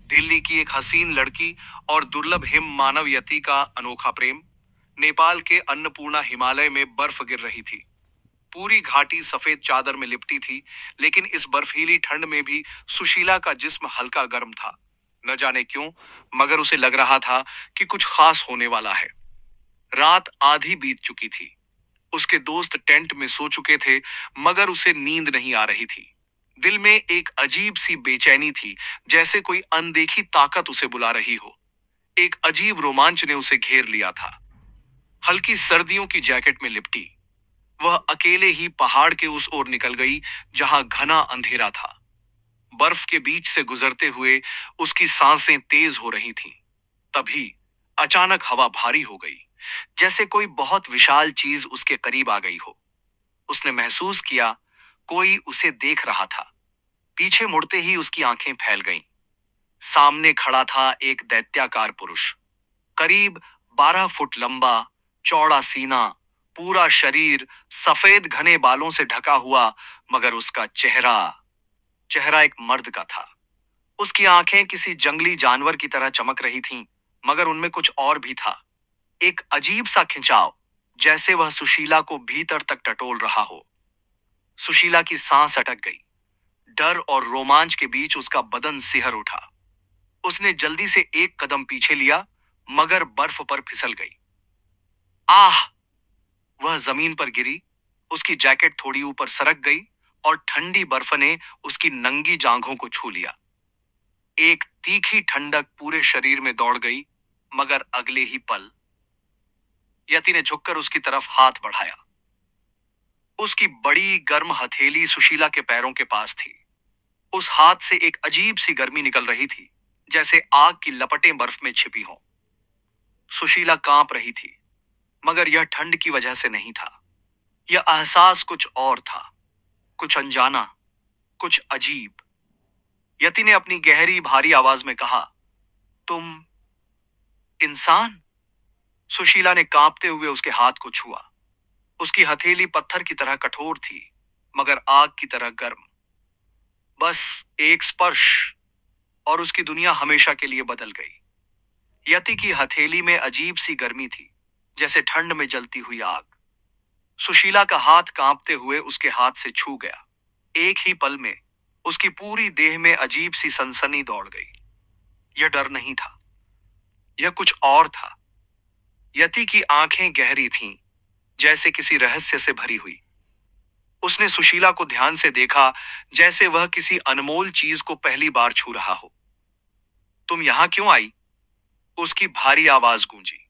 दिल्ली की एक हसीन लड़की और दुर्लभ हिम मानव यति का अनोखा प्रेम। नेपाल के अन्नपूर्णा हिमालय में बर्फ गिर रही थी। पूरी घाटी सफेद चादर में लिपटी थी, लेकिन इस बर्फीली ठंड में भी सुशीला का जिस्म हल्का गर्म था। न जाने क्यों, मगर उसे लग रहा था कि कुछ खास होने वाला है। रात आधी बीत चुकी थी। उसके दोस्त टेंट में सो चुके थे, मगर उसे नींद नहीं आ रही थी। दिल में एक अजीब सी बेचैनी थी, जैसे कोई अनदेखी ताकत उसे बुला रही हो। एक अजीब रोमांच ने उसे घेर लिया था। हल्की सर्दियों की जैकेट में लिपटी वह अकेले ही पहाड़ के उस ओर निकल गई, जहां घना अंधेरा था। बर्फ के बीच से गुजरते हुए उसकी सांसें तेज हो रही थीं। तभी अचानक हवा भारी हो गई, जैसे कोई बहुत विशाल चीज उसके करीब आ गई हो। उसने महसूस किया कोई उसे देख रहा था। पीछे मुड़ते ही उसकी आंखें फैल गईं। सामने खड़ा था एक दैत्याकार पुरुष, करीब 12 फुट लंबा, चौड़ा सीना, पूरा शरीर सफेद घने बालों से ढका हुआ, मगर उसका चेहरा चेहरा एक मर्द का था। उसकी आंखें किसी जंगली जानवर की तरह चमक रही थीं, मगर उनमें कुछ और भी था। एक अजीब सा खिंचाव, जैसे वह सुशीला को भीतर तक टटोल रहा हो। सुशीला की सांस अटक गई। डर और रोमांच के बीच उसका बदन सिहर उठा। उसने जल्दी से एक कदम पीछे लिया, मगर बर्फ पर फिसल गई। आह! वह जमीन पर गिरी। उसकी जैकेट थोड़ी ऊपर सरक गई और ठंडी बर्फ ने उसकी नंगी जांघों को छू लिया। एक तीखी ठंडक पूरे शरीर में दौड़ गई, मगर अगले ही पल यति ने झुककर उसकी तरफ हाथ बढ़ाया। उसकी बड़ी गर्म हथेली सुशीला के पैरों के पास थी। उस हाथ से एक अजीब सी गर्मी निकल रही थी, जैसे आग की लपटें बर्फ में छिपी हों। सुशीला कांप रही थी, मगर यह ठंड की वजह से नहीं था। यह एहसास कुछ और था, कुछ अनजाना, कुछ अजीब। यति ने अपनी गहरी भारी आवाज में कहा, तुम इंसान? सुशीला ने कांपते हुए उसके हाथ को छुआ। उसकी हथेली पत्थर की तरह कठोर थी, मगर आग की तरह गर्म। बस एक स्पर्श और उसकी दुनिया हमेशा के लिए बदल गई। यति की हथेली में अजीब सी गर्मी थी, जैसे ठंड में जलती हुई आग। सुशीला का हाथ कांपते हुए उसके हाथ से छू गया। एक ही पल में उसकी पूरी देह में अजीब सी सनसनी दौड़ गई। यह डर नहीं था, यह कुछ और था। यति की आंखें गहरी थीं, जैसे किसी रहस्य से भरी हुई। उसने सुशीला को ध्यान से देखा, जैसे वह किसी अनमोल चीज को पहली बार छू रहा हो। तुम यहां क्यों आई? उसकी भारी आवाज गूंजी।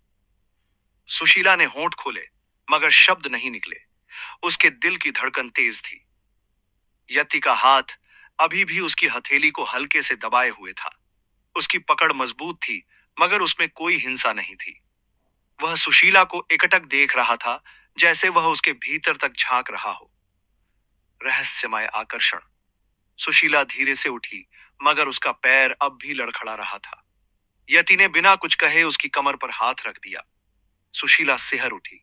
सुशीला ने होंठ खोले, मगर शब्द नहीं निकले। उसके दिल की धड़कन तेज थी। यति का हाथ अभी भी उसकी हथेली को हल्के से दबाए हुए था। उसकी पकड़ मजबूत थी, मगर उसमें कोई हिंसा नहीं थी। वह सुशीला को एकटक देख रहा था, जैसे वह उसके भीतर तक झांक रहा हो। रहस्यमय आकर्षण। सुशीला धीरे से उठी, मगर उसका पैर अब भी लड़खड़ा रहा था। यति ने बिना कुछ कहे उसकी कमर पर हाथ रख दिया। सुशीला सिहर उठी।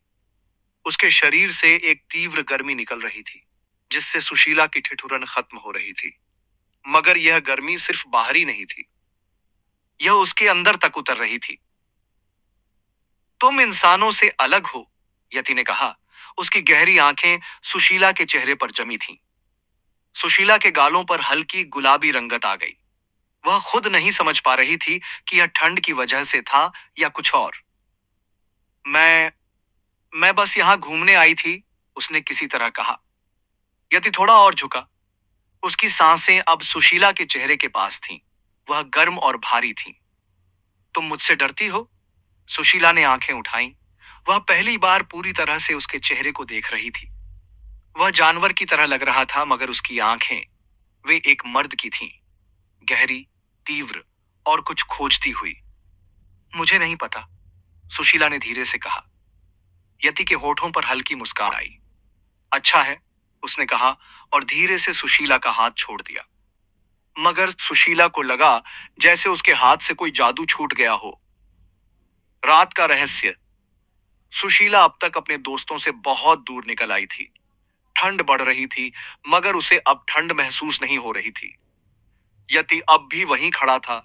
उसके शरीर से एक तीव्र गर्मी निकल रही थी, जिससे सुशीला की ठिठुरन खत्म हो रही थी। मगर यह गर्मी सिर्फ बाहरी नहीं थी, यह उसके अंदर तक उतर रही थी। तुम इंसानों से अलग हो, यति ने कहा। उसकी गहरी आंखें सुशीला के चेहरे पर जमी थीं। सुशीला के गालों पर हल्की गुलाबी रंगत आ गई। वह खुद नहीं समझ पा रही थी कि यह ठंड की वजह से था या कुछ और। मैं बस यहां घूमने आई थी, उसने किसी तरह कहा। यति थोड़ा और झुका। उसकी सांसें अब सुशीला के चेहरे के पास थीं। वह गर्म और भारी थीं। तुम मुझसे डरती हो? सुशीला ने आंखें उठाईं। वह पहली बार पूरी तरह से उसके चेहरे को देख रही थी। वह जानवर की तरह लग रहा था, मगर उसकी आंखें, वे एक मर्द की थीं, गहरी, तीव्र और कुछ खोजती हुई। मुझे नहीं पता, सुशीला ने धीरे से कहा। यति के होठों पर हल्की मुस्कान आई। अच्छा है, उसने कहा और धीरे से सुशीला का हाथ छोड़ दिया। मगर सुशीला को लगा जैसे उसके हाथ से कोई जादू छूट गया हो। रात का रहस्य। सुशीला अब तक अपने दोस्तों से बहुत दूर निकल आई थी। ठंड बढ़ रही थी, मगर उसे अब ठंड महसूस नहीं हो रही थी। यति अब भी वहीं खड़ा था,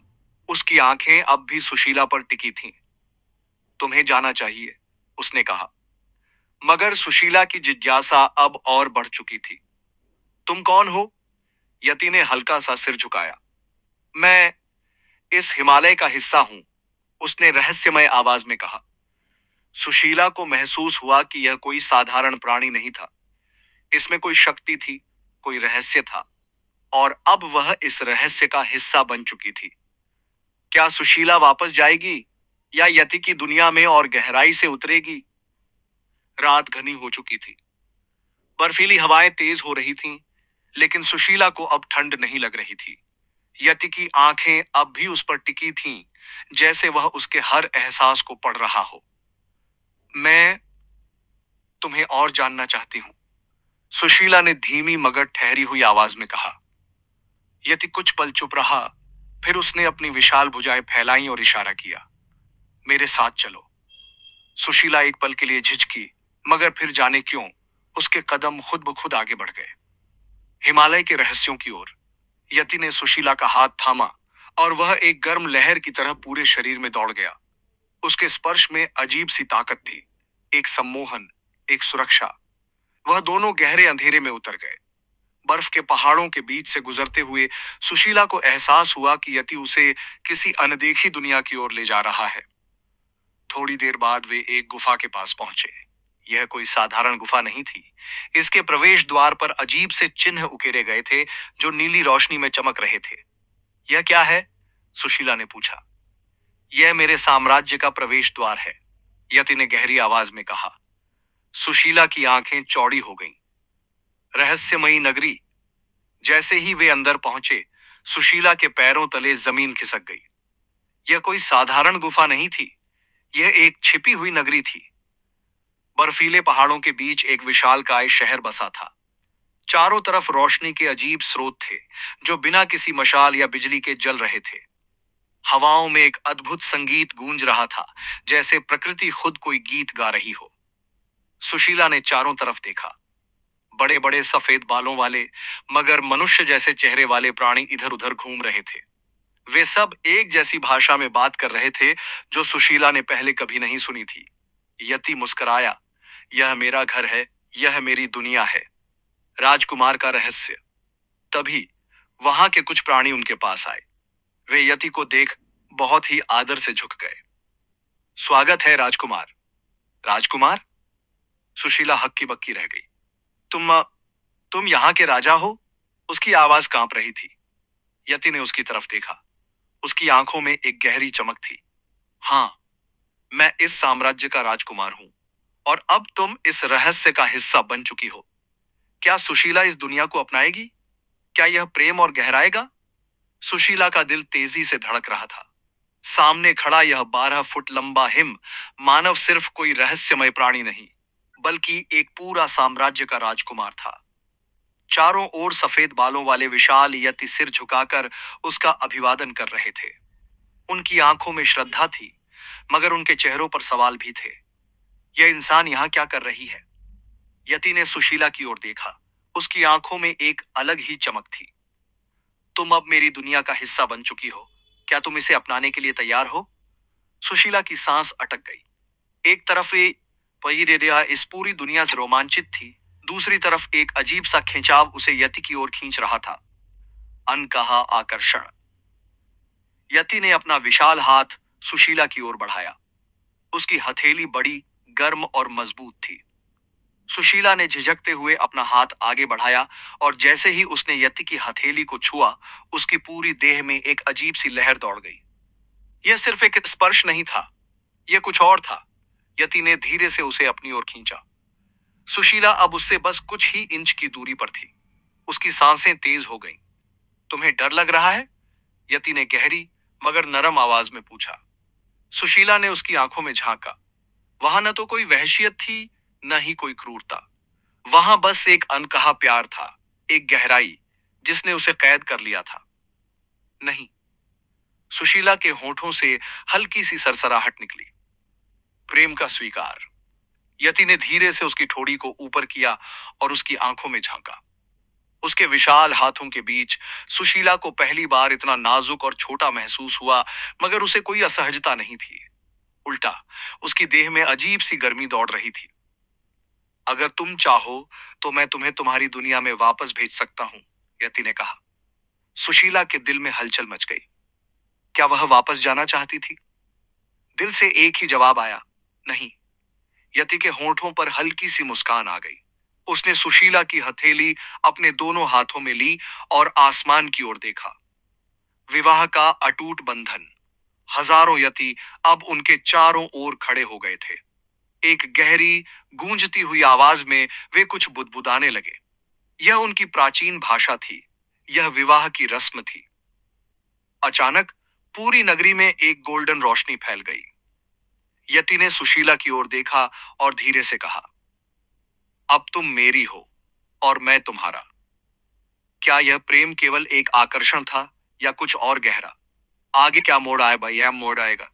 उसकी आंखें अब भी सुशीला पर टिकी थीं। तुम्हें जाना चाहिए, उसने कहा। मगर सुशीला की जिज्ञासा अब और बढ़ चुकी थी। तुम कौन हो? यति ने हल्का सा सिर झुकाया। मैं इस हिमालय का हिस्सा हूं, उसने रहस्यमय आवाज में कहा। सुशीला को महसूस हुआ कि यह कोई साधारण प्राणी नहीं था। इसमें कोई शक्ति थी, कोई रहस्य था, और अब वह इस रहस्य का हिस्सा बन चुकी थी। क्या सुशीला वापस जाएगी या यति की दुनिया में और गहराई से उतरेगी? रात घनी हो चुकी थी। बर्फीली हवाएं तेज हो रही थीं, लेकिन सुशीला को अब ठंड नहीं लग रही थी। यति की आंखें अब भी उस पर टिकी थीं, जैसे वह उसके हर एहसास को पढ़ रहा हो। मैं तुम्हें और जानना चाहती हूं, सुशीला ने धीमी मगर ठहरी हुई आवाज में कहा। यति कुछ पल चुप रहा, फिर उसने अपनी विशाल भुजाएं फैलाई और इशारा किया। मेरे साथ चलो। सुशीला एक पल के लिए झिझकी, मगर फिर जाने क्यों उसके कदम खुद ब खुद आगे बढ़ गए, हिमालय के रहस्यों की ओर। यति ने सुशीला का हाथ थामा और वह एक गर्म लहर की तरह पूरे शरीर में दौड़ गया। उसके स्पर्श में अजीब सी ताकत थी, एक सम्मोहन, एक सुरक्षा। वह दोनों गहरे अंधेरे में उतर गए। बर्फ के पहाड़ों के बीच से गुजरते हुए सुशीला को एहसास हुआ कि यति उसे किसी अनदेखी दुनिया की ओर ले जा रहा है। थोड़ी देर बाद वे एक गुफा के पास पहुंचे। यह कोई साधारण गुफा नहीं थी। इसके प्रवेश द्वार पर अजीब से चिन्ह उकेरे गए थे, जो नीली रोशनी में चमक रहे थे। यह क्या है? सुशीला ने पूछा। यह मेरे साम्राज्य का प्रवेश द्वार है, यति ने गहरी आवाज में कहा। सुशीला की आंखें चौड़ी हो गईं। रहस्यमयी नगरी। जैसे ही वे अंदर पहुंचे, सुशीला के पैरों तले जमीन खिसक गई। यह कोई साधारण गुफा नहीं थी, यह एक छिपी हुई नगरी थी। बर्फीले पहाड़ों के बीच एक विशालकाय शहर बसा था। चारों तरफ रोशनी के अजीब स्रोत थे, जो बिना किसी मशाल या बिजली के जल रहे थे। हवाओं में एक अद्भुत संगीत गूंज रहा था, जैसे प्रकृति खुद कोई गीत गा रही हो। सुशीला ने चारों तरफ देखा। बड़े बड़े सफेद बालों वाले, मगर मनुष्य जैसे चेहरे वाले प्राणी इधर उधर घूम रहे थे। वे सब एक जैसी भाषा में बात कर रहे थे, जो सुशीला ने पहले कभी नहीं सुनी थी। यति मुस्कुराया। यह मेरा घर है, यह मेरी दुनिया है। राजकुमार का रहस्य। तभी वहां के कुछ प्राणी उनके पास आए। वे यति को देख बहुत ही आदर से झुक गए। स्वागत है राजकुमार। राजकुमार? सुशीला हक्की बक्की रह गई। तुम यहाँ के राजा हो? उसकी आवाज कांप रही थी। यति ने उसकी तरफ देखा। उसकी आंखों में एक गहरी चमक थी। हाँ, मैं इस साम्राज्य का राजकुमार हूं, और अब तुम इस रहस्य का हिस्सा बन चुकी हो। क्या सुशीला इस दुनिया को अपनाएगी? क्या यह प्रेम और गहराएगा? सुशीला का दिल तेजी से धड़क रहा था। सामने खड़ा यह 12 फुट लंबा हिम मानव सिर्फ कोई रहस्यमय प्राणी नहीं, बल्कि एक पूरा साम्राज्य का राजकुमार था। चारों ओर सफेद बालों वाले विशाल यति सिर झुकाकर उसका अभिवादन कर रहे थे। उनकी आंखों में श्रद्धा थी, मगर उनके चेहरों पर सवाल भी थे। यह इंसान यहाँ क्या कर रही है? यति ने सुशीला की ओर देखा। उसकी आंखों में एक अलग ही चमक थी। तुम अब मेरी दुनिया का हिस्सा बन चुकी हो। क्या तुम इसे अपनाने के लिए तैयार हो? सुशीला की सांस अटक गई। एक तरफ वे पहिरेरिया इस पूरी दुनिया से रोमांचित थी, दूसरी तरफ एक अजीब सा खिंचाव उसे यति की ओर खींच रहा था। अनकहा आकर्षण। यति ने अपना विशाल हाथ सुशीला की ओर बढ़ाया। उसकी हथेली बड़ी, गर्म और मजबूत थी। सुशीला ने झिझकते हुए अपना हाथ आगे बढ़ाया, और जैसे ही उसने यति की हथेली को छुआ, उसकी पूरी देह में एक अजीब सी लहर दौड़ गई। यह सिर्फ एक स्पर्श नहीं था, यह कुछ और था। यति ने धीरे से उसे अपनी ओर खींचा। सुशीला अब उससे बस कुछ ही इंच की दूरी पर थी। उसकी सांसें तेज हो गईं। तुम्हें डर लग रहा है? यति ने गहरी मगर नरम आवाज में पूछा। सुशीला ने उसकी आंखों में झांका। वहां न तो कोई वहशियत थी, न ही कोई क्रूरता। वहां बस एक अनकहा प्यार था, एक गहराई जिसने उसे कैद कर लिया था। नहीं। सुशीला के होठों से हल्की सी सरसराहट निकली। प्रेम का स्वीकार। यति ने धीरे से उसकी ठोड़ी को ऊपर किया और उसकी आंखों में झांका। उसके विशाल हाथों के बीच सुशीला को पहली बार इतना नाजुक और छोटा महसूस हुआ, मगर उसे कोई असहजता नहीं थी। उल्टा, उसकी देह में अजीब सी गर्मी दौड़ रही थी। अगर तुम चाहो तो मैं तुम्हें तुम्हारी दुनिया में वापस भेज सकता हूं, यति ने कहा। सुशीला के दिल में हलचल मच गई। क्या वह वापस जाना चाहती थी? दिल से एक ही जवाब आया, नहीं। यति के होंठों पर हल्की सी मुस्कान आ गई। उसने सुशीला की हथेली अपने दोनों हाथों में ली और आसमान की ओर देखा। विवाह का अटूट बंधन। हजारों यति अब उनके चारों ओर खड़े हो गए थे। एक गहरी, गूंजती हुई आवाज में वे कुछ बुदबुदाने लगे। यह उनकी प्राचीन भाषा थी। यह विवाह की रस्म थी। अचानक पूरी नगरी में एक गोल्डन रोशनी फैल गई। यति ने सुशीला की ओर देखा और धीरे से कहा, अब तुम मेरी हो और मैं तुम्हारा। क्या यह प्रेम केवल एक आकर्षण था या कुछ और गहरा? आगे क्या मोड़ आए भाई, यह मोड़ आएगा।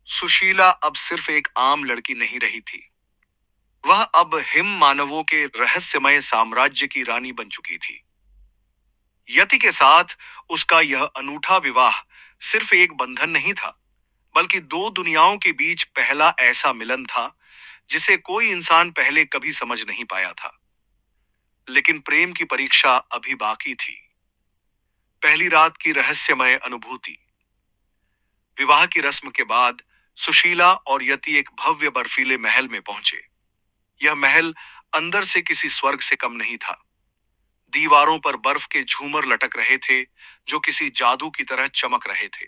सुशीला अब सिर्फ एक आम लड़की नहीं रही थी। वह अब हिम मानवों के रहस्यमय साम्राज्य की रानी बन चुकी थी। यति के साथ उसका यह अनूठा विवाह सिर्फ एक बंधन नहीं था, बल्कि दो दुनियाओं के बीच पहला ऐसा मिलन था जिसे कोई इंसान पहले कभी समझ नहीं पाया था। लेकिन प्रेम की परीक्षा अभी बाकी थी। पहली रात की रहस्यमय अनुभूति। विवाह की रस्म के बाद सुशीला और यति एक भव्य बर्फीले महल में पहुंचे। यह महल अंदर से किसी स्वर्ग से कम नहीं था। दीवारों पर बर्फ के झूमर लटक रहे थे जो किसी जादू की तरह चमक रहे थे।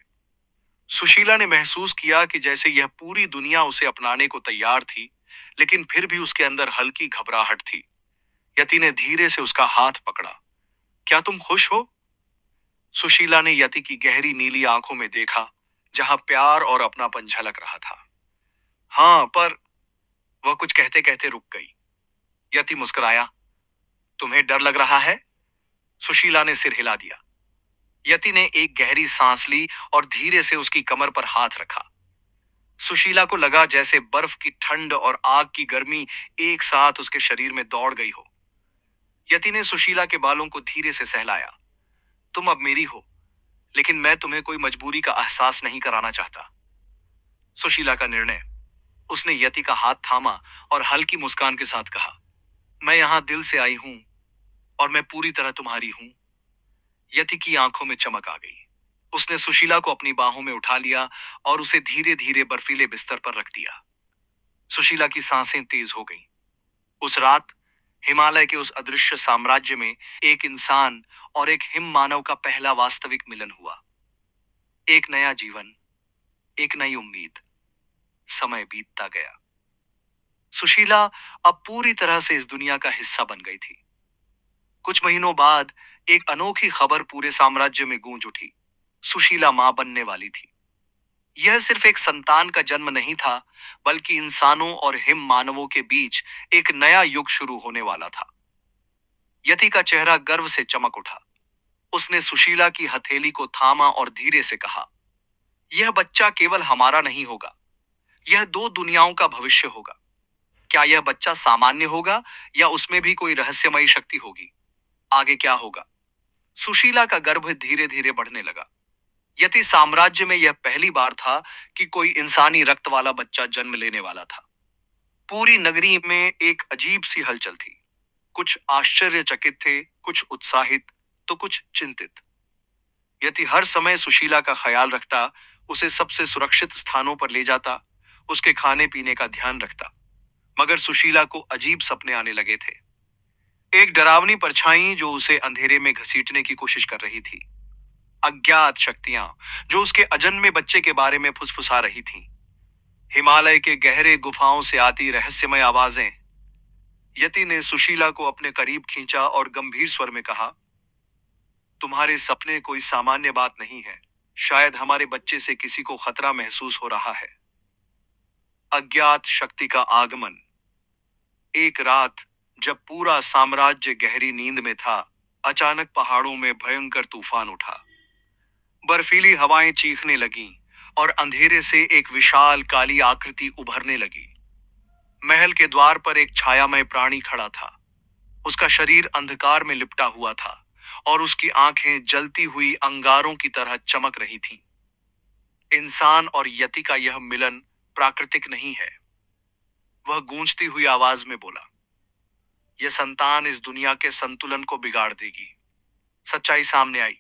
सुशीला ने महसूस किया कि जैसे यह पूरी दुनिया उसे अपनाने को तैयार थी, लेकिन फिर भी उसके अंदर हल्की घबराहट थी। यति ने धीरे से उसका हाथ पकड़ा। क्या तुम खुश हो? सुशीला ने यति की गहरी नीली आंखों में देखा, जहां प्यार और अपनापन झलक रहा था। हाँ, पर वह कुछ कहते कहते रुक गई। यति मुस्कुराया। तुम्हें डर लग रहा है? सुशीला ने सिर हिला दिया। यति ने एक गहरी सांस ली और धीरे से उसकी कमर पर हाथ रखा। सुशीला को लगा जैसे बर्फ की ठंड और आग की गर्मी एक साथ उसके शरीर में दौड़ गई हो। यति ने सुशीला के बालों को धीरे से सहलाया। तुम अब मेरी हो, लेकिन मैं तुम्हें कोई मजबूरी का एहसास नहीं कराना चाहता। सुशीला का निर्णय। उसने यति का हाथ थामा और हल्की मुस्कान के साथ कहा, मैं यहां दिल से आई हूं और मैं पूरी तरह तुम्हारी हूं। यति की आंखों में चमक आ गई। उसने सुशीला को अपनी बाहों में उठा लिया और उसे धीरे धीरे बर्फीले बिस्तर पर रख दिया। सुशीला की सांसें तेज हो गईं। उस रात हिमालय के उस अदृश्य साम्राज्य में एक इंसान और एक हिम मानव का पहला वास्तविक मिलन हुआ। एक नया जीवन, एक नई उम्मीद। समय बीतता गया। सुशीला अब पूरी तरह से इस दुनिया का हिस्सा बन गई थी। कुछ महीनों बाद एक अनोखी खबर पूरे साम्राज्य में गूंज उठी। सुशीला मां बनने वाली थी। यह सिर्फ एक संतान का जन्म नहीं था, बल्कि इंसानों और हिम मानवों के बीच एक नया युग शुरू होने वाला था। यति का चेहरा गर्व से चमक उठा। उसने सुशीला की हथेली को थामा और धीरे से कहा, यह बच्चा केवल हमारा नहीं होगा, यह दो दुनियाओं का भविष्य होगा। क्या यह बच्चा सामान्य होगा या उसमें भी कोई रहस्यमयी शक्ति होगी? आगे क्या होगा? सुशीला का गर्भ धीरे धीरे बढ़ने लगा। यति साम्राज्य में यह पहली बार था कि कोई इंसानी रक्त वाला बच्चा जन्म लेने वाला था। पूरी नगरी में एक अजीब सी हलचल थी। कुछ आश्चर्यचकित थे, कुछ उत्साहित, तो कुछ चिंतित। यति हर समय सुशीला का ख्याल रखता, उसे सबसे सुरक्षित स्थानों पर ले जाता, उसके खाने पीने का ध्यान रखता। मगर सुशीला को अजीब सपने आने लगे थे। एक डरावनी परछाई जो उसे अंधेरे में घसीटने की कोशिश कर रही थी। अज्ञात शक्तियां जो उसके अजन्मे बच्चे के बारे में फुसफुसा रही थीं। हिमालय के गहरे गुफाओं से आती रहस्यमय आवाजें। यति ने सुशीला को अपने करीब खींचा और गंभीर स्वर में कहा, तुम्हारे सपने कोई सामान्य बात नहीं है। शायद हमारे बच्चे से किसी को खतरा महसूस हो रहा है। अज्ञात शक्ति का आगमन। एक रात जब पूरा साम्राज्य गहरी नींद में था, अचानक पहाड़ों में भयंकर तूफान उठा। बर्फीली हवाएं चीखने लगीं और अंधेरे से एक विशाल काली आकृति उभरने लगी। महल के द्वार पर एक छायामय प्राणी खड़ा था। उसका शरीर अंधकार में लिपटा हुआ था और उसकी आंखें जलती हुई अंगारों की तरह चमक रही थीं। इंसान और यति का यह मिलन प्राकृतिक नहीं है। वह गूंजती हुई आवाज में बोला, यह संतान इस दुनिया के संतुलन को बिगाड़ देगी। सच्चाई सामने आई।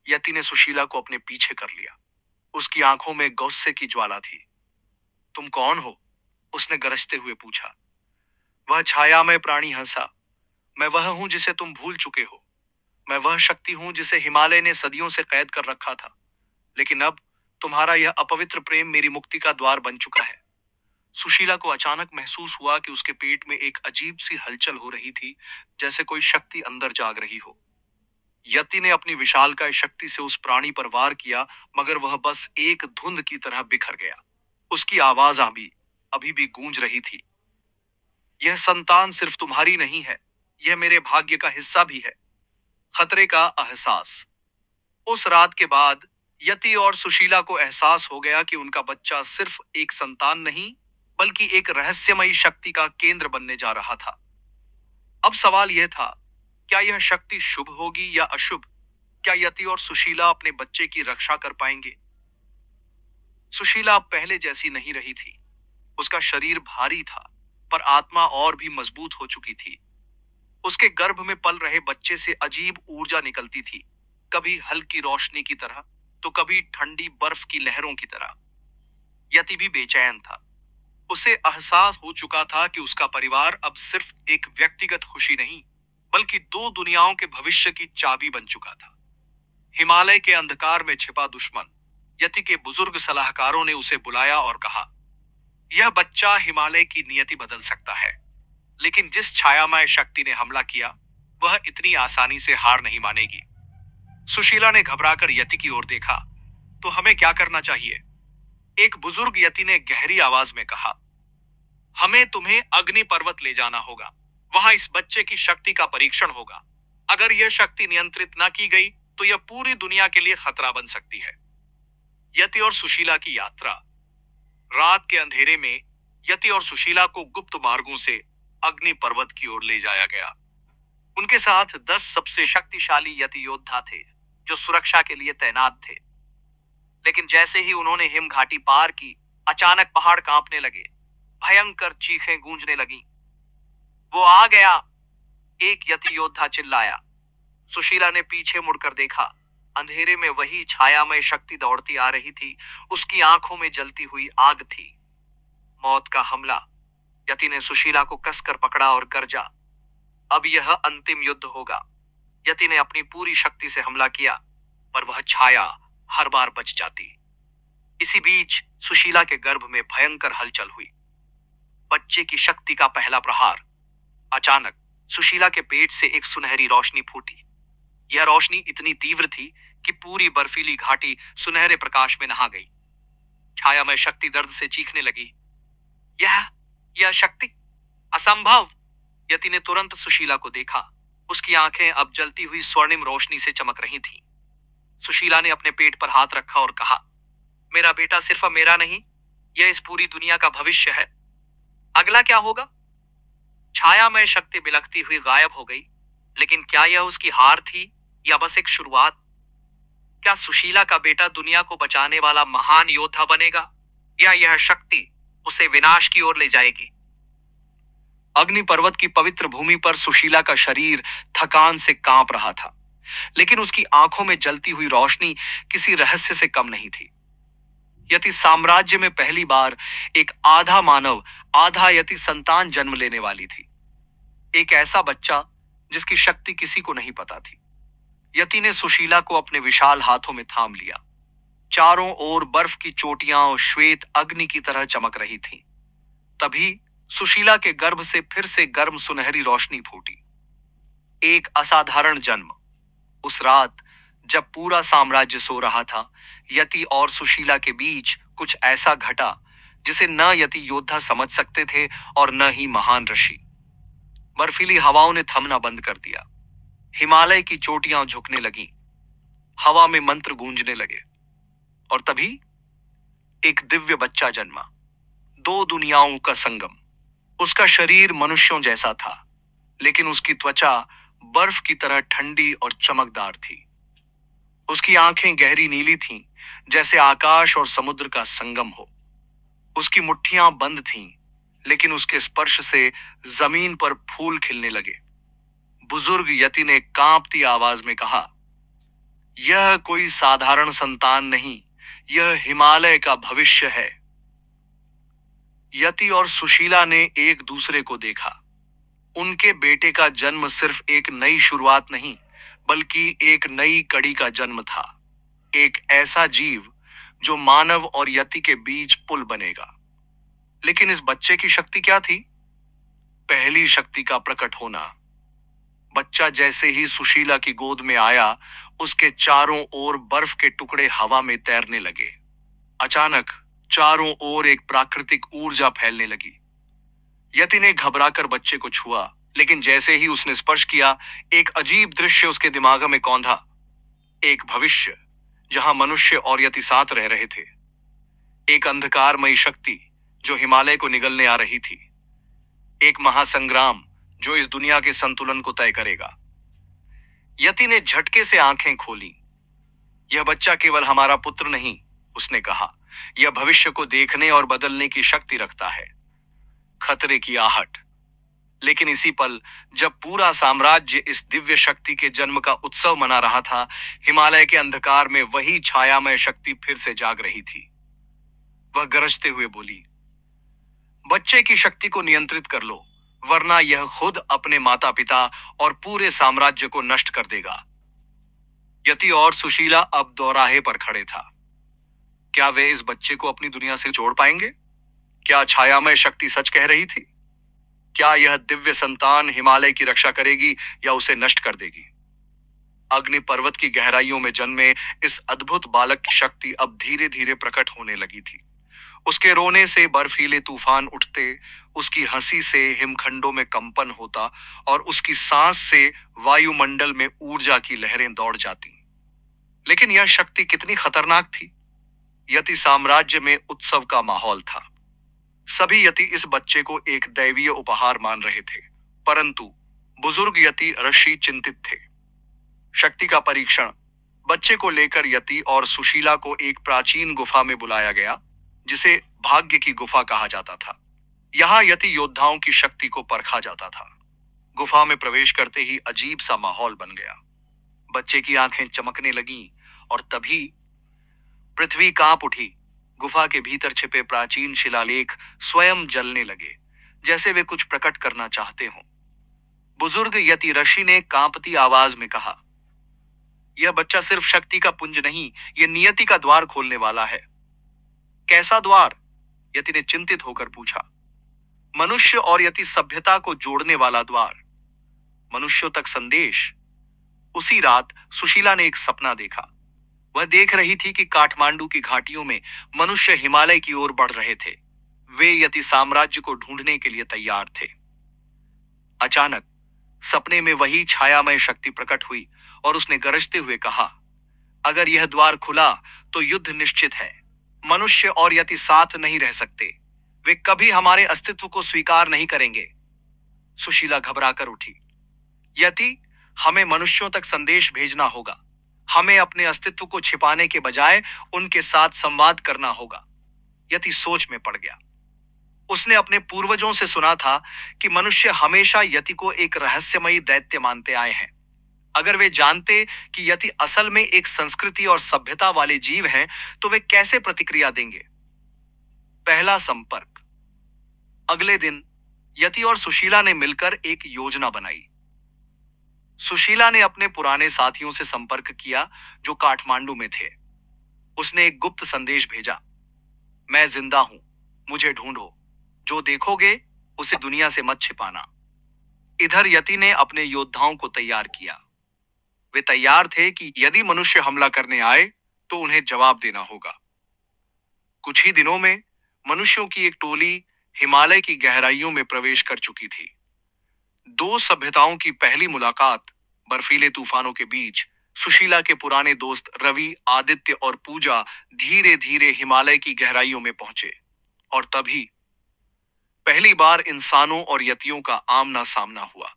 यति ने सुशीला को अपने पीछे कर लिया। उसकी आंखों में गुस्से की ज्वाला थी। तुम कौन हो? उसने गरजते हुए पूछा। वह छायामय प्राणी हंसा। मैं वह हूं जिसे तुम भूल चुके हो। मैं वह शक्ति हूं जिसे हिमालय ने सदियों से कैद कर रखा था। लेकिन अब तुम्हारा यह अपवित्र प्रेम मेरी मुक्ति का द्वार बन चुका है। सुशीला को अचानक महसूस हुआ कि उसके पेट में एक अजीब सी हलचल हो रही थी, जैसे कोई शक्ति अंदर जाग रही हो। यति ने अपनी विशालकाय शक्ति से उस प्राणी पर वार किया, मगर वह बस एक धुंध की तरह बिखर गया। उसकी आवाज अभी भी गूंज रही थी। यह संतान सिर्फ तुम्हारी नहीं है, यह मेरे भाग्य का हिस्सा भी है। खतरे का एहसास। उस रात के बाद यति और सुशीला को एहसास हो गया कि उनका बच्चा सिर्फ एक संतान नहीं, बल्कि एक रहस्यमयी शक्ति का केंद्र बनने जा रहा था। अब सवाल यह था, क्या यह शक्ति शुभ होगी या अशुभ? क्या यति और सुशीला अपने बच्चे की रक्षा कर पाएंगे? सुशीला अब पहले जैसी नहीं रही थी। उसका शरीर भारी था, पर आत्मा और भी मजबूत हो चुकी थी। उसके गर्भ में पल रहे बच्चे से अजीब ऊर्जा निकलती थी, कभी हल्की रोशनी की तरह, तो कभी ठंडी बर्फ की लहरों की तरह। यति भी बेचैन था। उसे एहसास हो चुका था कि उसका परिवार अब सिर्फ एक व्यक्तिगत खुशी नहीं, बल्कि दो दुनियाओं के भविष्य की चाबी बन चुका था। हिमालय के अंधकार में छिपा दुश्मन। यति के बुजुर्ग सलाहकारों ने उसे बुलाया और कहा, यह बच्चा हिमालय की नियति बदल सकता है, लेकिन जिस छायामय शक्ति ने हमला किया, वह इतनी आसानी से हार नहीं मानेगी। सुशीला ने घबराकर यति की ओर देखा। तो हमें क्या करना चाहिए? एक बुजुर्ग यति ने गहरी आवाज में कहा, हमें तुम्हें अग्नि पर्वत ले जाना होगा। वहां इस बच्चे की शक्ति का परीक्षण होगा। अगर यह शक्ति नियंत्रित न की गई तो यह पूरी दुनिया के लिए खतरा बन सकती है। यति और सुशीला की यात्रा। रात के अंधेरे में यति और सुशीला को गुप्त मार्गों से अग्नि पर्वत की ओर ले जाया गया। उनके साथ 10 सबसे शक्तिशाली यति योद्धा थे, जो सुरक्षा के लिए तैनात थे। लेकिन जैसे ही उन्होंने हिम घाटी पार की, अचानक पहाड़ कांपने लगे। भयंकर चीखें गूंजने लगीं। वो आ गया! एक यति योद्धा चिल्लाया। सुशीला ने पीछे मुड़कर देखा। अंधेरे में वही छायामय शक्ति दौड़ती आ रही थी। उसकी आंखों में जलती हुई आग थी। मौत का हमला। यति ने सुशीला को कसकर पकड़ा और गर्जा, अब यह अंतिम युद्ध होगा। यति ने अपनी पूरी शक्ति से हमला किया, पर वह छाया हर बार बच जाती। इसी बीच सुशीला के गर्भ में भयंकर हलचल हुई। बच्चे की शक्ति का पहला प्रहार। अचानक सुशीला के पेट से एक सुनहरी रोशनी फूटी। यह रोशनी इतनी तीव्र थी कि पूरी बर्फीली घाटी सुनहरे प्रकाश में नहा गई। छायामय शक्ति दर्द से चीखने लगी, यह शक्ति असंभव! यति ने तुरंत सुशीला को देखा। उसकी आंखें अब जलती हुई स्वर्णिम रोशनी से चमक रही थीं। सुशीला ने अपने पेट पर हाथ रखा और कहा, मेरा बेटा सिर्फ मेरा नहीं, यह इस पूरी दुनिया का भविष्य है। अगला क्या होगा? छायामय शक्ति बिलखती हुई गायब हो गई। लेकिन क्या यह उसकी हार थी या बस एक शुरुआत? क्या सुशीला का बेटा दुनिया को बचाने वाला महान योद्धा बनेगा, या यह शक्ति उसे विनाश की ओर ले जाएगी? अग्नि पर्वत की पवित्र भूमि पर सुशीला का शरीर थकान से कांप रहा था, लेकिन उसकी आंखों में जलती हुई रोशनी किसी रहस्य से कम नहीं थी। यति साम्राज्य में पहली बार एक आधा मानव आधा यति संतान जन्म लेने वाली थी। एक ऐसा बच्चा जिसकी शक्ति किसी को नहीं पता थी। यति ने सुशीला को अपने विशाल हाथों में थाम लिया। चारों ओर बर्फ की चोटियां श्वेत अग्नि की तरह चमक रही थीं। तभी सुशीला के गर्भ से फिर से गर्म सुनहरी रोशनी फूटी। एक असाधारण जन्म। उस रात जब पूरा साम्राज्य सो रहा था, यति और सुशीला के बीच कुछ ऐसा घटा जिसे न यति योद्धा समझ सकते थे और न ही महान ऋषि। बर्फीली हवाओं ने थमना बंद कर दिया। हिमालय की चोटियां झुकने लगीं। हवा में मंत्र गूंजने लगे। और तभी एक दिव्य बच्चा जन्मा। दो दुनियाओं का संगम। उसका शरीर मनुष्यों जैसा था, लेकिन उसकी त्वचा बर्फ की तरह ठंडी और चमकदार थी। उसकी आंखें गहरी नीली थीं, जैसे आकाश और समुद्र का संगम हो। उसकी मुट्ठियां बंद थीं, लेकिन उसके स्पर्श से जमीन पर फूल खिलने लगे। बुजुर्ग यति ने कांपती आवाज में कहा, यह कोई साधारण संतान नहीं, यह हिमालय का भविष्य है। यति और सुशीला ने एक दूसरे को देखा। उनके बेटे का जन्म सिर्फ एक नई शुरुआत नहीं, बल्कि एक नई कड़ी का जन्म था। एक ऐसा जीव जो मानव और यति के बीच पुल बनेगा। लेकिन इस बच्चे की शक्ति क्या थी? पहली शक्ति का प्रकट होना। बच्चा जैसे ही सुशीला की गोद में आया, उसके चारों ओर बर्फ के टुकड़े हवा में तैरने लगे। अचानक चारों ओर एक प्राकृतिक ऊर्जा फैलने लगी। यति ने घबराकर बच्चे को छुआ, लेकिन जैसे ही उसने स्पर्श किया, एक अजीब दृश्य उसके दिमाग में कौंधा। एक भविष्य जहां मनुष्य और यति साथ रह रहे थे। एक अंधकारमयी शक्ति जो हिमालय को निगलने आ रही थी। एक महासंग्राम जो इस दुनिया के संतुलन को तय करेगा। यति ने झटके से आंखें खोली। यह बच्चा केवल हमारा पुत्र नहीं, उसने कहा, यह भविष्य को देखने और बदलने की शक्ति रखता है। खतरे की आहट। लेकिन इसी पल, जब पूरा साम्राज्य इस दिव्य शक्ति के जन्म का उत्सव मना रहा था, हिमालय के अंधकार में वही छायामय शक्ति फिर से जाग रही थी। वह गरजते हुए बोली, बच्चे की शक्ति को नियंत्रित कर लो, वरना यह खुद अपने माता पिता और पूरे साम्राज्य को नष्ट कर देगा। यति और सुशीला अब दोराहे पर खड़े था। क्या वे इस बच्चे को अपनी दुनिया से जोड़ पाएंगे? क्या छायामय शक्ति सच कह रही थी? क्या यह दिव्य संतान हिमालय की रक्षा करेगी या उसे नष्ट कर देगी? अग्नि पर्वत की गहराइयों में जन्मे इस अद्भुत बालक की शक्ति अब धीरे धीरे प्रकट होने लगी थी। उसके रोने से बर्फीले तूफान उठते, उसकी हंसी से हिमखंडों में कंपन होता और उसकी सांस से वायुमंडल में ऊर्जा की लहरें दौड़ जाती। लेकिन यह शक्ति कितनी खतरनाक थी। यति साम्राज्य में उत्सव का माहौल था। सभी यति इस बच्चे को एक दैवीय उपहार मान रहे थे, परंतु बुजुर्ग यति ऋषि चिंतित थे। शक्ति का परीक्षण। बच्चे को लेकर यति और सुशीला को एक प्राचीन गुफा में बुलाया गया, जिसे भाग्य की गुफा कहा जाता था। यहाँ यति योद्धाओं की शक्ति को परखा जाता था। गुफा में प्रवेश करते ही अजीब सा माहौल बन गया। बच्चे की आंखें चमकने लगीं और तभी पृथ्वी कांप उठी। गुफा के भीतर छिपे प्राचीन शिलालेख स्वयं जलने लगे, जैसे वे कुछ प्रकट करना चाहते हों। बुजुर्ग यति ऋषि ने कांपती आवाज में कहा, यह बच्चा सिर्फ शक्ति का पुंज नहीं, यह नियति का द्वार खोलने वाला है। कैसा द्वार? यति ने चिंतित होकर पूछा। मनुष्य और यति सभ्यता को जोड़ने वाला द्वार। मनुष्यों तक संदेश। उसी रात सुशीला ने एक सपना देखा। वह देख रही थी कि काठमांडू की घाटियों में मनुष्य हिमालय की ओर बढ़ रहे थे। वे यति साम्राज्य को ढूंढने के लिए तैयार थे। अचानक सपने में वही छायामय शक्ति प्रकट हुई और उसने गरजते हुए कहा, अगर यह द्वार खुला तो युद्ध निश्चित है। मनुष्य और यति साथ नहीं रह सकते। वे कभी हमारे अस्तित्व को स्वीकार नहीं करेंगे। सुशीला घबराकर उठी। यति, हमें मनुष्यों तक संदेश भेजना होगा। हमें अपने अस्तित्व को छिपाने के बजाय उनके साथ संवाद करना होगा। यति सोच में पड़ गया। उसने अपने पूर्वजों से सुना था कि मनुष्य हमेशा यति को एक रहस्यमयी दैत्य मानते आए हैं। अगर वे जानते कि यति असल में एक संस्कृति और सभ्यता वाले जीव हैं, तो वे कैसे प्रतिक्रिया देंगे? पहला संपर्क। अगले दिन यति और सुशीला ने मिलकर एक योजना बनाई। सुशीला ने अपने पुराने साथियों से संपर्क किया जो काठमांडू में थे। उसने एक गुप्त संदेश भेजा, मैं जिंदा हूं, मुझे ढूंढो, जो देखोगे उसे दुनिया से मत छिपाना। इधर यति ने अपने योद्धाओं को तैयार किया। वे तैयार थे कि यदि मनुष्य हमला करने आए तो उन्हें जवाब देना होगा। कुछ ही दिनों में मनुष्यों की एक टोली हिमालय की गहराइयों में प्रवेश कर चुकी थी। दो सभ्यताओं की पहली मुलाकात बर्फीले तूफानों के बीच। सुशीला के पुराने दोस्त रवि, आदित्य और पूजा धीरे धीरे हिमालय की गहराइयों में पहुंचे और तभी पहली बार इंसानों और यतियों का आमना सामना हुआ।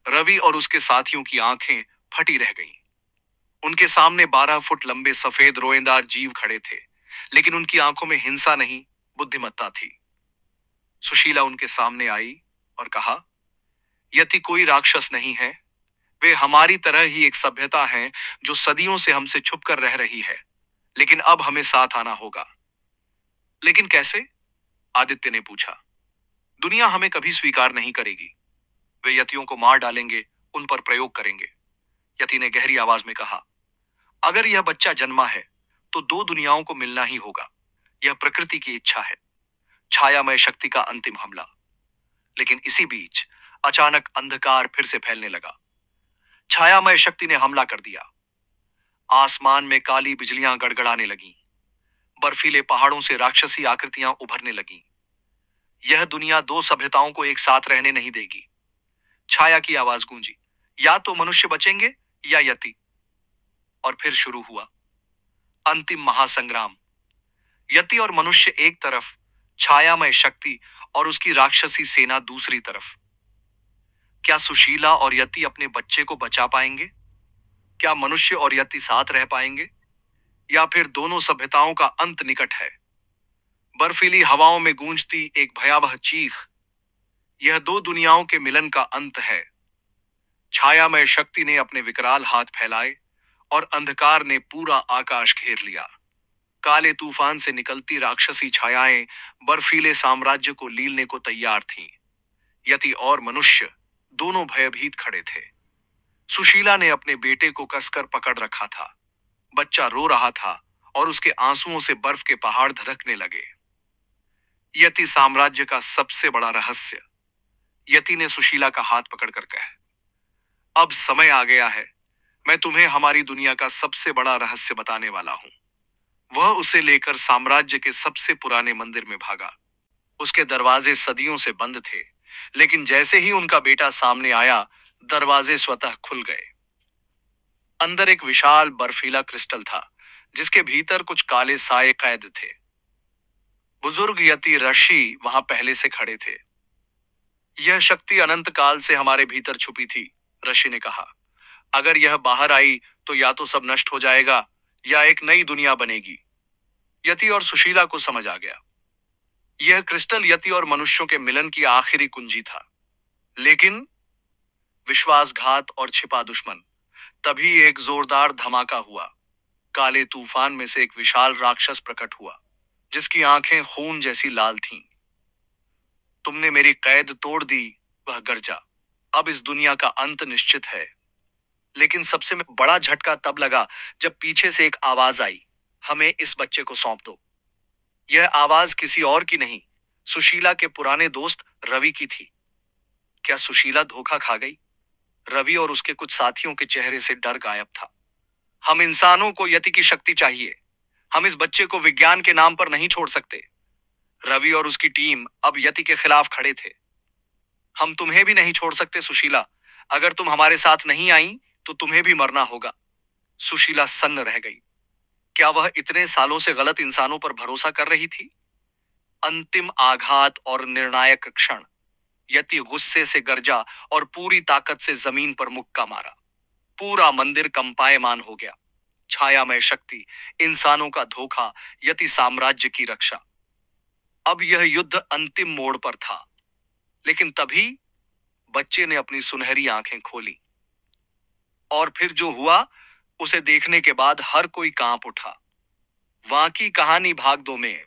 रवि और उसके साथियों की आंखें फटी रह गईं। उनके सामने 12 फुट लंबे सफेद रोएंदार जीव खड़े थे, लेकिन उनकी आंखों में हिंसा नहीं, बुद्धिमत्ता थी। सुशीला उनके सामने आई और कहा, यति कोई राक्षस नहीं है। वे हमारी तरह ही एक सभ्यता है जो सदियों से हमसे छुप कर रह रही है, लेकिन अब हमें साथ आना होगा। लेकिन कैसे? आदित्य ने पूछा। दुनिया हमें कभी स्वीकार नहीं करेगी। वे यतियों को मार डालेंगे, उन पर प्रयोग करेंगे। यति ने गहरी आवाज में कहा, अगर यह बच्चा जन्मा है तो दो दुनियाओं को मिलना ही होगा। यह प्रकृति की इच्छा है, छायामय शक्ति का अंतिम हमला। लेकिन इसी बीच अचानक अंधकार फिर से फैलने लगा। छायामय शक्ति ने हमला कर दिया। आसमान में काली बिजलियां गड़गड़ाने लगीं। बर्फीले पहाड़ों से राक्षसी आकृतियां उभरने लगीं। यह दुनिया दो सभ्यताओं को एक साथ रहने नहीं देगी। छाया की आवाज गूंजी, या तो मनुष्य बचेंगे या यति। और फिर शुरू हुआ अंतिम महासंग्राम। यति और मनुष्य एक तरफ, छायामय शक्ति और उसकी राक्षसी सेना दूसरी तरफ। क्या सुशीला और यति अपने बच्चे को बचा पाएंगे? क्या मनुष्य और यति साथ रह पाएंगे? या फिर दोनों सभ्यताओं का अंत निकट है? बर्फीली हवाओं में गूंजती एक भयावह चीख, यह दो दुनियाओं के मिलन का अंत है। छायामय शक्ति ने अपने विकराल हाथ फैलाए और अंधकार ने पूरा आकाश घेर लिया। काले तूफान से निकलती राक्षसी छायाएं बर्फीले साम्राज्य को लीलने को तैयार थीं। यति और मनुष्य दोनों भयभीत खड़े थे। सुशीला ने अपने बेटे को कसकर पकड़ रखा था। बच्चा रो रहा था और उसके आंसुओं से बर्फ के पहाड़ धधकने लगे। यति साम्राज्य का सबसे बड़ा रहस्य। यति ने सुशीला का हाथ पकड़कर कहा, अब समय आ गया है। मैं तुम्हें हमारी दुनिया का सबसे बड़ा रहस्य बताने वाला हूं। वह उसे लेकर साम्राज्य के सबसे पुराने मंदिर में भागा। उसके दरवाजे सदियों से बंद थे, लेकिन जैसे ही उनका बेटा सामने आया, दरवाजे स्वतः खुल गए। अंदर एक विशाल बर्फीला क्रिस्टल था, जिसके भीतर कुछ काले साए कैद थे। बुजुर्ग यति ऋषि वहां पहले से खड़े थे। यह शक्ति अनंत काल से हमारे भीतर छुपी थी, ऋषि ने कहा। अगर यह बाहर आई तो या तो सब नष्ट हो जाएगा या एक नई दुनिया बनेगी। यति और सुशीला को समझ आ गया। यह क्रिस्टल यति और मनुष्यों के मिलन की आखिरी कुंजी था। लेकिन विश्वासघात और छिपा दुश्मन। तभी एक जोरदार धमाका हुआ। काले तूफान में से एक विशाल राक्षस प्रकट हुआ, जिसकी आंखें खून जैसी लाल थीं। तुमने मेरी कैद तोड़ दी, वह गरजा। अब इस दुनिया का अंत निश्चित है। लेकिन सबसे बड़ा झटका तब लगा जब पीछे से एक आवाज आई, हमें इस बच्चे को सौंप दो। यह आवाज किसी और की नहीं, सुशीला के पुराने दोस्त रवि की थी। क्या सुशीला धोखा खा गई? रवि और उसके कुछ साथियों के चेहरे से डर गायब था। हम इंसानों को यति की शक्ति चाहिए। हम इस बच्चे को विज्ञान के नाम पर नहीं छोड़ सकते। रवि और उसकी टीम अब यति के खिलाफ खड़े थे। हम तुम्हें भी नहीं छोड़ सकते सुशीला। अगर तुम हमारे साथ नहीं आई तो तुम्हें भी मरना होगा। सुशीला सन्न रह गई। क्या वह इतने सालों से गलत इंसानों पर भरोसा कर रही थी? अंतिम आघात और निर्णायक क्षण। यति गुस्से से गरजा और पूरी ताकत से जमीन पर मुक्का मारा। पूरा मंदिर कंपायमान हो गया। छायामय शक्ति, इंसानों का धोखा, यति साम्राज्य की रक्षा। अब यह युद्ध अंतिम मोड़ पर था। लेकिन तभी बच्चे ने अपनी सुनहरी आंखें खोली। और फिर जो हुआ, उसे देखने के बाद हर कोई कांप उठा। वाकी कहानी भाग 2 में